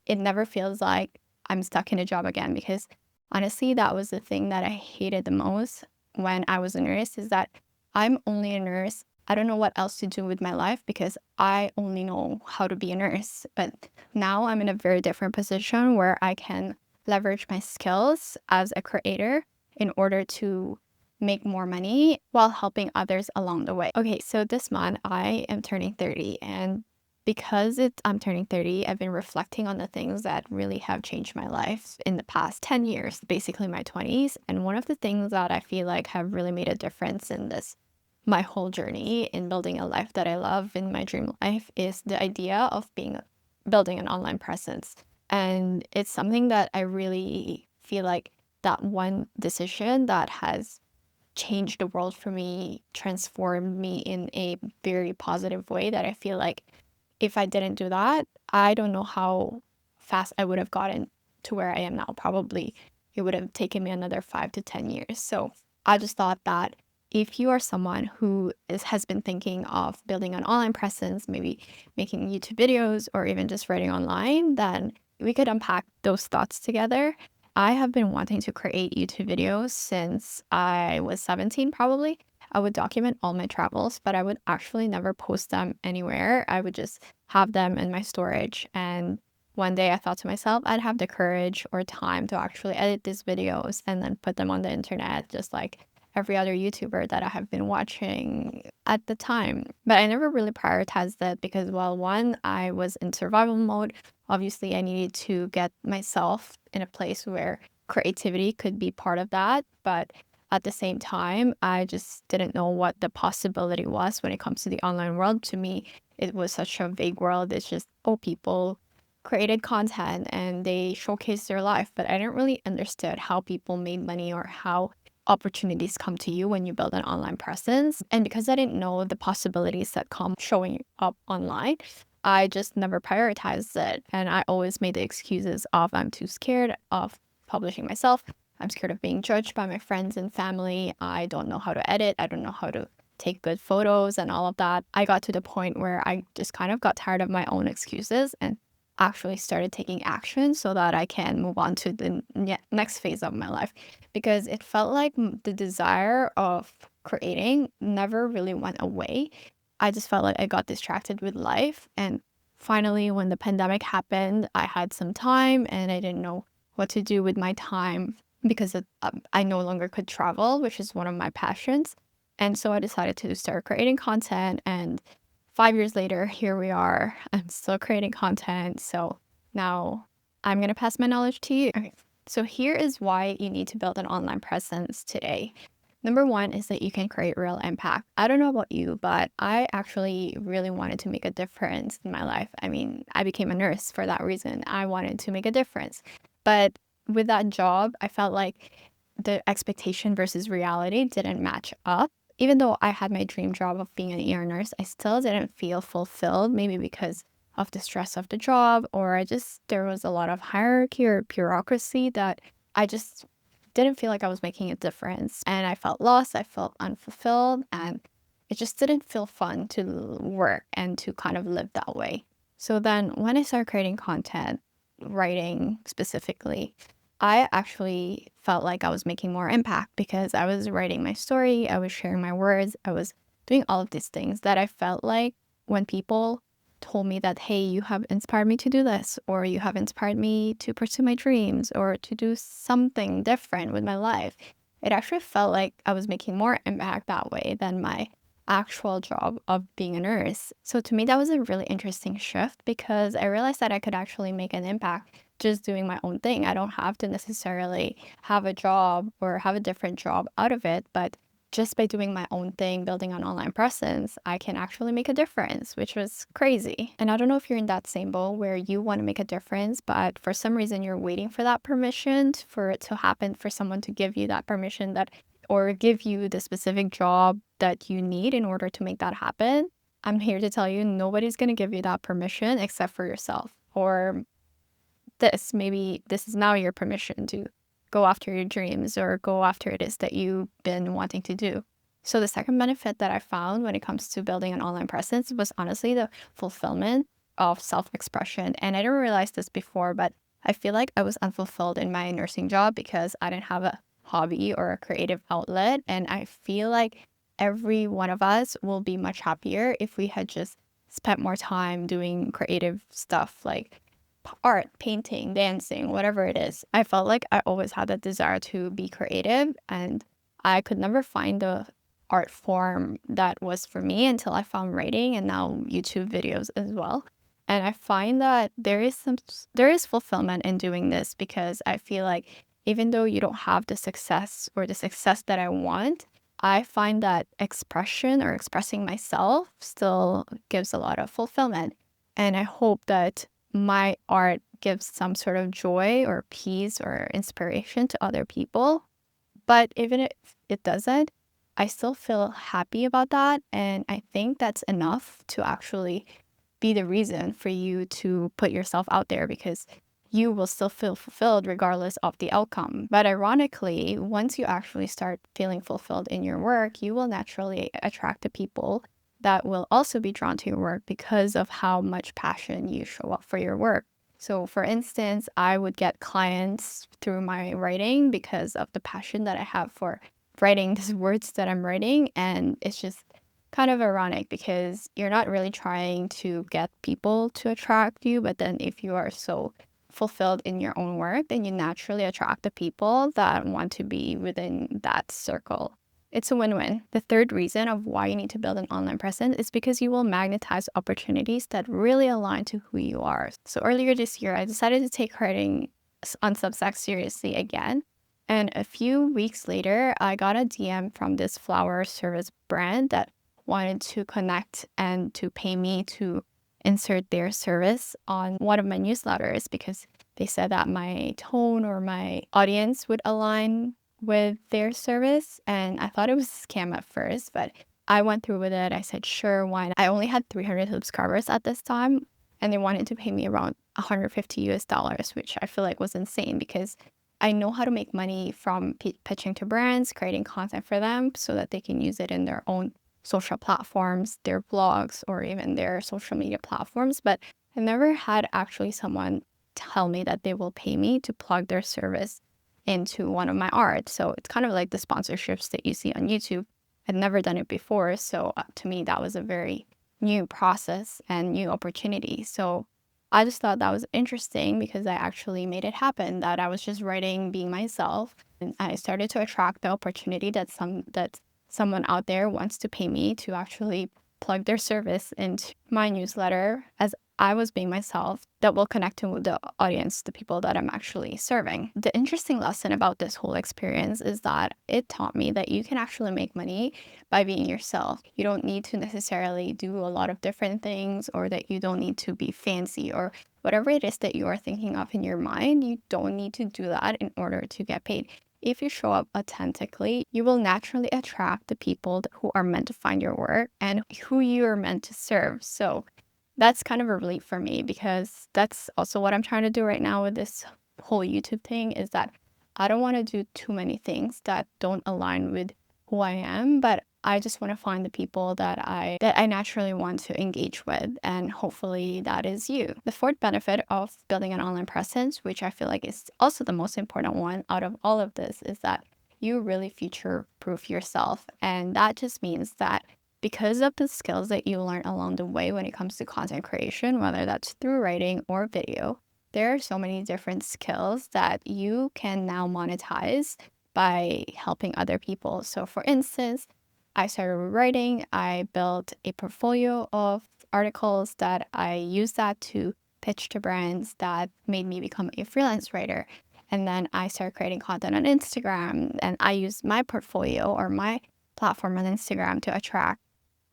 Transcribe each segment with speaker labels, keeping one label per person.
Speaker 1: it never feels like I'm stuck in a job again because honestly, that was the thing that I hated the most when I was a nurse is that I'm only a nurse. I don't know what else to do with my life because I only know how to be a nurse. But now I'm in a very different position where I can leverage my skills as a creator in order to make more money while helping others along the way. Okay, so this month I am turning 30 and because I'm turning 30, I've been reflecting on the things that really have changed my life in the past 10 years, basically my 20s. And one of the things that I feel like have really made a difference in my whole journey in building a life that I love in my dream life is the idea of building an online presence. And it's something that I really feel like that one decision that has changed the world for me, transformed me in a very positive way that I feel like if I didn't do that, I don't know how fast I would have gotten to where I am now. Probably it would have taken me another 5 to 10 years. So I just thought that if you are someone who has been thinking of building an online presence, maybe making YouTube videos or even just writing online, then we could unpack those thoughts together. I have been wanting to create YouTube videos since I was 17, probably. I would document all my travels, but I would actually never post them anywhere. I would just have them in my storage. And one day I thought to myself, I'd have the courage or time to actually edit these videos and then put them on the internet, just like every other YouTuber that I have been watching at the time. But I never really prioritized that because, well, one, I was in survival mode. Obviously, I needed to get myself in a place where creativity could be part of that. But at the same time, I just didn't know what the possibility was when it comes to the online world. To me, it was such a vague world. It's just, oh, people created content and they showcased their life, but I didn't really understand how people made money or how opportunities come to you when you build an online presence. And because I didn't know the possibilities that come showing up online, I just never prioritized it. And I always made the excuses of I'm too scared of publishing myself. I'm scared of being judged by my friends and family. I don't know how to edit. I don't know how to take good photos and all of that. I got to the point where I just kind of got tired of my own excuses and actually started taking action so that I can move on to the next phase of my life because it felt like the desire of creating never really went away. I just felt like I got distracted with life. And finally, when the pandemic happened, I had some time and I didn't know what to do with my time because I no longer could travel, which is one of my passions. And so I decided to start creating content. And 5 years later, here we are. I'm still creating content. So now I'm going to pass my knowledge to you. Okay. So here is why you need to build an online presence today. Number one is that you can create real impact. I don't know about you, but I actually really wanted to make a difference in my life. I mean, I became a nurse for that reason. I wanted to make a difference. But with that job, I felt like the expectation versus reality didn't match up. Even though I had my dream job of being an ER nurse, I still didn't feel fulfilled, maybe because of the stress of the job, or there was a lot of hierarchy or bureaucracy that I just didn't feel like I was making a difference. And I felt lost, I felt unfulfilled, and it just didn't feel fun to work and to kind of live that way. So then when I started creating content, writing specifically, I actually felt like I was making more impact because I was writing my story, I was sharing my words, I was doing all of these things that I felt like when people told me that, hey, you have inspired me to do this, or you have inspired me to pursue my dreams, or to do something different with my life, it actually felt like I was making more impact that way than my actual job of being a nurse. So to me, that was a really interesting shift because I realized that I could actually make an impact just doing my own thing. I don't have to necessarily have a job or have a different job out of it, but just by doing my own thing, building an online presence, I can actually make a difference, which was crazy. And I don't know if you're in that same boat where you want to make a difference, but for some reason you're waiting for that permission for it to happen, for someone to give you that permission that or give you the specific job that you need in order to make that happen. I'm here to tell you nobody's going to give you that permission except for yourself. Or maybe this is now your permission to go after your dreams or go after it is that you've been wanting to do. So the second benefit that I found when it comes to building an online presence was honestly the fulfillment. of self-expression. And I didn't realize this before, but I feel like I was unfulfilled in my nursing job because I didn't have a hobby or a creative outlet. And I feel like every one of us will be much happier if we had just spent more time doing creative stuff like art, painting, dancing, whatever it is. I felt like I always had that desire to be creative, and I could never find the art form that was for me until I found writing and now YouTube videos as well. And I find that there is fulfillment in doing this because I feel like even though you don't have the success or the success that I want, I find that expression or expressing myself still gives a lot of fulfillment. And I hope that my art gives some sort of joy or peace or inspiration to other people. But even if it doesn't, I still feel happy about that. And I think that's enough to actually be the reason for you to put yourself out there because you will still feel fulfilled regardless of the outcome. But ironically, once you actually start feeling fulfilled in your work, you will naturally attract the people that will also be drawn to your work because of how much passion you show up for your work. So, for instance, I would get clients through my writing because of the passion that I have for writing these words that I'm writing. And it's just kind of ironic because you're not really trying to get people to attract you, but then if you are so fulfilled in your own work, then you naturally attract the people that want to be within that circle. It's a win-win. The third reason of why you need to build an online presence is because you will magnetize opportunities that really align to who you are. So earlier this year, I decided to take writing on Substack seriously again. And a few weeks later, I got a DM from this flower service brand that wanted to connect and to pay me to insert their service on one of my newsletters because they said that my tone or my audience would align with their service. And I thought it was a scam at first, but I went through with it. I said, sure, why not? I only had 300 subscribers at this time, and they wanted to pay me around 150 US dollars, which I feel like was insane because I know how to make money from pitching to brands, creating content for them so that they can use it in their own social platforms, their blogs, or even their social media platforms. But I never had actually someone tell me that they will pay me to plug their service into one of my art. So it's kind of like the sponsorships that you see on YouTube. I'd never done it before. So to me, that was a very new process and new opportunity. So I just thought that was interesting because I actually made it happen, that I was just writing, being myself. And I started to attract the opportunity that someone out there wants to pay me to actually plug their service into my newsletter as I was being myself that will connect with the audience, the people that I'm actually serving. The interesting lesson about this whole experience is that it taught me that you can actually make money by being yourself. You don't need to necessarily do a lot of different things, or that you don't need to be fancy, or whatever it is that you are thinking of in your mind. You don't need to do that in order to get paid. If you show up authentically, you will naturally attract the people who are meant to find your work and who you are meant to serve. So that's kind of a relief for me because that's also what I'm trying to do right now with this whole YouTube thing, is that I don't want to do too many things that don't align with who I am, but I just want to find the people that I naturally want to engage with, and hopefully that is you. The fourth benefit of building an online presence, which I feel like is also the most important one out of all of this, is that you really future proof yourself. And that just means that because of the skills that you learn along the way when it comes to content creation, whether that's through writing or video, there are so many different skills that you can now monetize by helping other people. So for instance, I started writing, I built a portfolio of articles that I used that to pitch to brands that made me become a freelance writer. And then I started creating content on Instagram, and I used my portfolio or my platform on Instagram to attract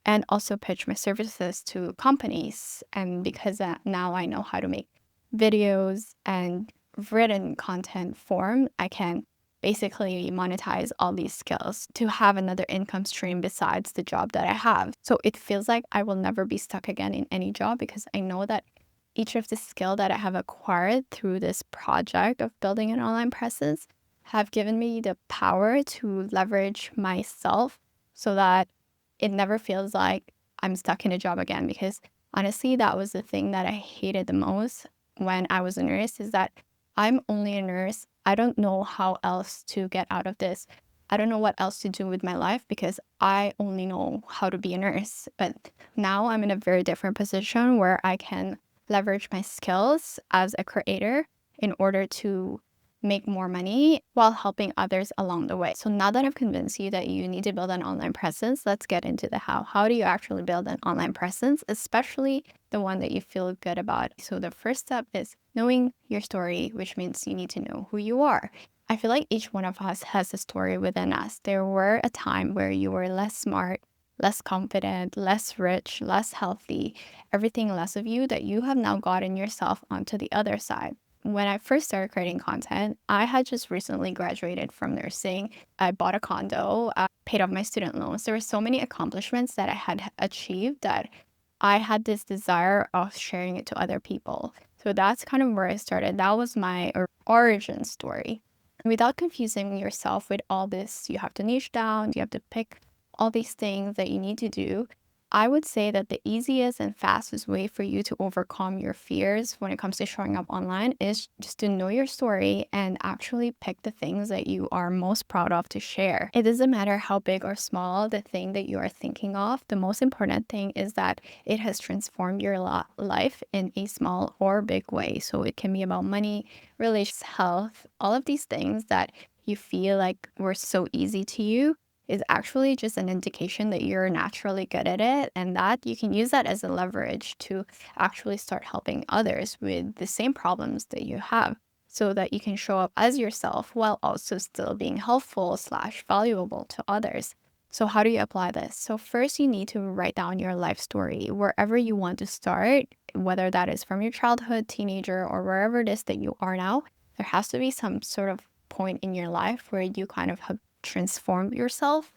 Speaker 1: and also pitch my services to companies. And because now I know how to make videos and written content form, I can basically monetize all these skills to have another income stream besides the job that I have. So it feels like I will never be stuck again in any job because I know that each of the skill that I have acquired through this project of building an online presence have given me the power to leverage myself so that it never feels like I'm stuck in a job again, because honestly, that was the thing that I hated the most when I was a nurse is that I'm only a nurse. I don't know how else to get out of this. I don't know what else to do with my life because I only know how to be a nurse. But now I'm in a very different position where I can leverage my skills as a creator in order to make more money while helping others along the way. So now that I've convinced you that you need to build an online presence, let's get into the how. How do you actually build an online presence, especially the one that you feel good about? So the first step is knowing your story, which means you need to know who you are. I feel like each one of us has a story within us. There were a time where you were less smart, less confident, less rich, less healthy, everything less of you that you have now gotten yourself onto the other side. When I first started creating content, I had just recently graduated from nursing. I bought a condo, paid off my student loans. There were so many accomplishments that I had achieved that I had this desire of sharing it to other people. So that's kind of where I started. That was my origin story. Without confusing yourself with all this, you have to niche down, you have to pick all these things that you need to do. I would say that the easiest and fastest way for you to overcome your fears when it comes to showing up online is just to know your story and actually pick the things that you are most proud of to share. It doesn't matter how big or small the thing that you are thinking of. The most important thing is that it has transformed your life in a small or big way. So it can be about money, relations, health, all of these things that you feel like were so easy to you is actually just an indication that you're naturally good at it, and that you can use that as a leverage to actually start helping others with the same problems that you have so that you can show up as yourself while also still being helpful slash valuable to others. So how do you apply this? So first you need to write down your life story wherever you want to start, whether that is from your childhood, teenager, or wherever it is that you are now. There has to be some sort of point in your life where you kind of have transform yourself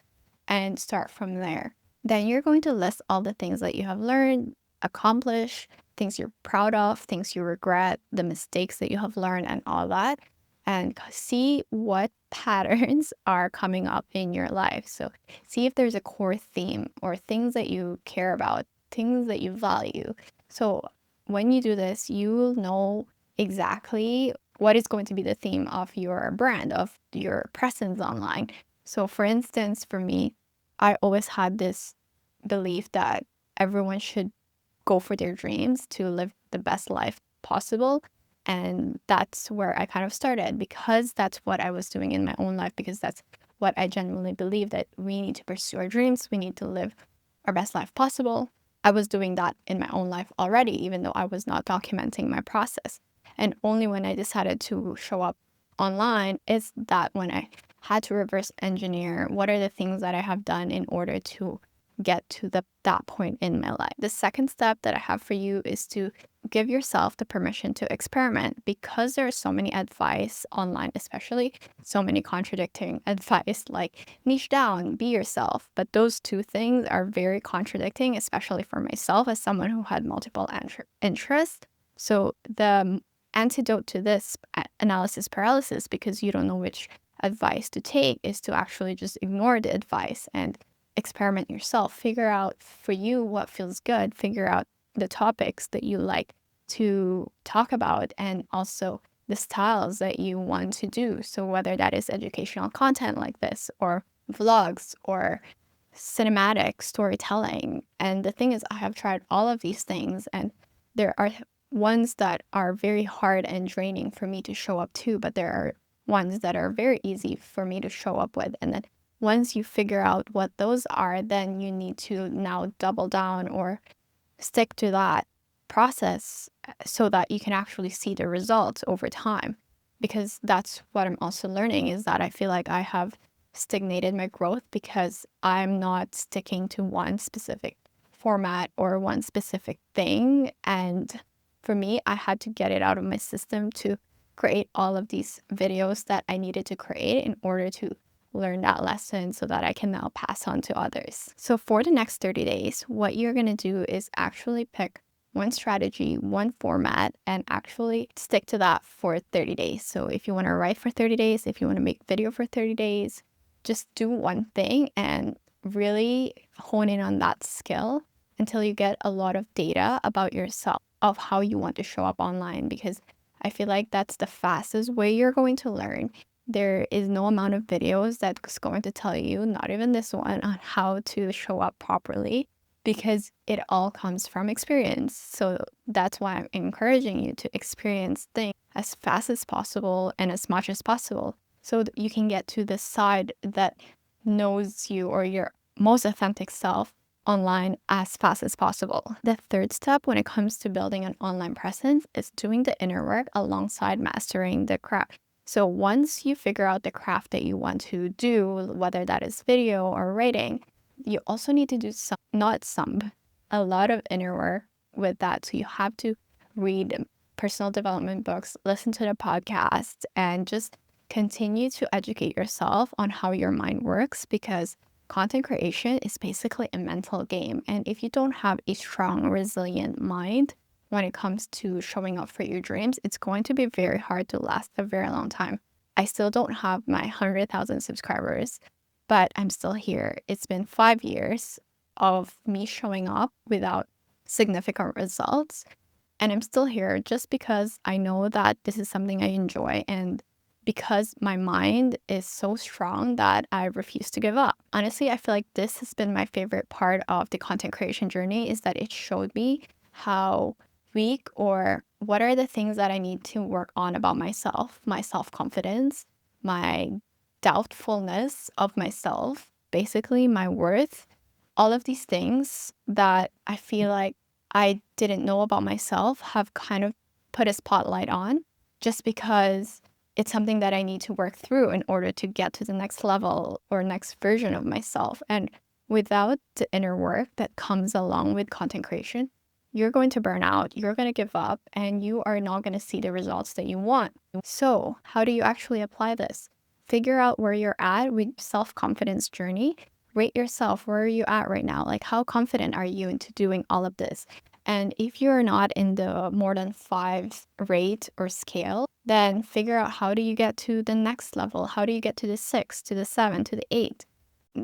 Speaker 1: and start from there. Then you're going to list all the things that you have learned, accomplished, things you're proud of, things you regret, the mistakes that you have learned, and all that. And see what patterns are coming up in your life. So, see if there's a core theme or things that you care about, things that you value. So, when you do this, you will know exactly what is going to be the theme of your brand, of your presence online. So, for instance, for me, I always had this belief that everyone should go for their dreams to live the best life possible. And that's where I kind of started because that's what I was doing in my own life, because that's what I genuinely believe that we need to pursue our dreams, we need to live our best life possible. I was doing that in my own life already, even though I was not documenting my process. And only when I decided to show up online is that when I had to reverse engineer what are the things that I have done in order to get to that point in my life. The second step that I have for you is to give yourself the permission to experiment, because there are so many advice online, especially so many contradicting advice like niche down, be yourself. But those two things are very contradicting, especially for myself as someone who had multiple interests. So the antidote to this analysis paralysis, because you don't know which advice to take, is to actually just ignore the advice and experiment yourself. Figure out for you what feels good, figure out the topics that you like to talk about, and also the styles that you want to do. So whether that is educational content like this, or vlogs, or cinematic storytelling. And the thing is, I have tried all of these things, and there are ones that are very hard and draining for me to show up to, but there are ones that are very easy for me to show up with. And then once you figure out what those are, then you need to now double down or stick to that process so that you can actually see the results over time. Because that's what I'm also learning, is that I feel like I have stagnated my growth because I'm not sticking to one specific format or one specific thing. And for me, I had to get it out of my system to create all of these videos that I needed to create in order to learn that lesson so that I can now pass on to others. So for the next 30 days, what you're going to do is actually pick one strategy, one format, and actually stick to that for 30 days. So if you want to write for 30 days, if you want to make video for 30 days, just do one thing and really hone in on that skill until you get a lot of data about yourself, of how you want to show up online, because I feel like that's the fastest way you're going to learn. There is no amount of videos that's going to tell you, not even this one, on how to show up properly, because it all comes from experience. So that's why I'm encouraging you to experience things as fast as possible and as much as possible, so that you can get to the side that knows you or your most authentic self online as fast as possible. The third step when it comes to building an online presence is doing the inner work alongside mastering the craft. So once you figure out the craft that you want to do, whether that is video or writing, you also need to do a lot of inner work with that. So you have to read personal development books, listen to the podcast, and just continue to educate yourself on how your mind works, because content creation is basically a mental game. And if you don't have a strong, resilient mind when it comes to showing up for your dreams, it's going to be very hard to last a very long time. I still don't have my 100,000 subscribers, but I'm still here. It's been 5 years of me showing up without significant results. And I'm still here just because I know that this is something I enjoy, and because my mind is so strong that I refuse to give up. Honestly, I feel like this has been my favorite part of the content creation journey, is that it showed me how weak, or what are the things that I need to work on about myself, my self-confidence, my doubtfulness of myself, basically my worth, all of these things that I feel like I didn't know about myself have kind of put a spotlight on, just because it's something that I need to work through in order to get to the next level or next version of myself. And without the inner work that comes along with content creation, you're going to burn out, you're going to give up, and you are not going to see the results that you want. So, how do you actually apply this? Figure out where you're at with self-confidence journey. Rate yourself. Where are you at right now? Like, how confident are you into doing all of this? And if you're not in the more than 5 rate or scale, then figure out, how do you get to the next level? How do you get to the 6, to the 7, to the 8?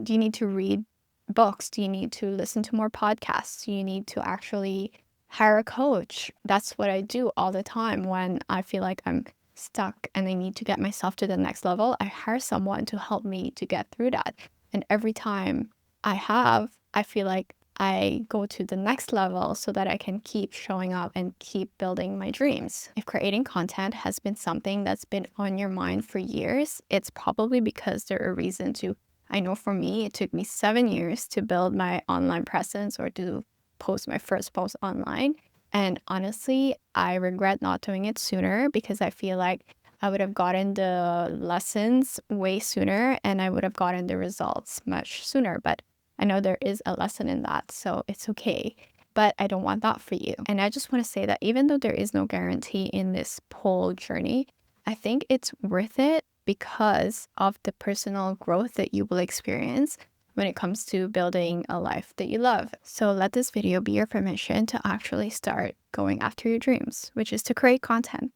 Speaker 1: Do you need to read books? Do you need to listen to more podcasts? Do you need to actually hire a coach? That's what I do all the time when I feel like I'm stuck and I need to get myself to the next level. I hire someone to help me to get through that. And every time I feel like I go to the next level so that I can keep showing up and keep building my dreams. If creating content has been something that's been on your mind for years, it's probably because there are reasons to. I know for me, it took me 7 years to build my online presence, or to post my first post online. And honestly, I regret not doing it sooner, because I feel like I would have gotten the lessons way sooner and I would have gotten the results much sooner. But I know there is a lesson in that, so it's okay. But I don't want that for you. And I just want to say that even though there is no guarantee in this whole journey, I think it's worth it because of the personal growth that you will experience when it comes to building a life that you love. So let this video be your permission to actually start going after your dreams, which is to create content.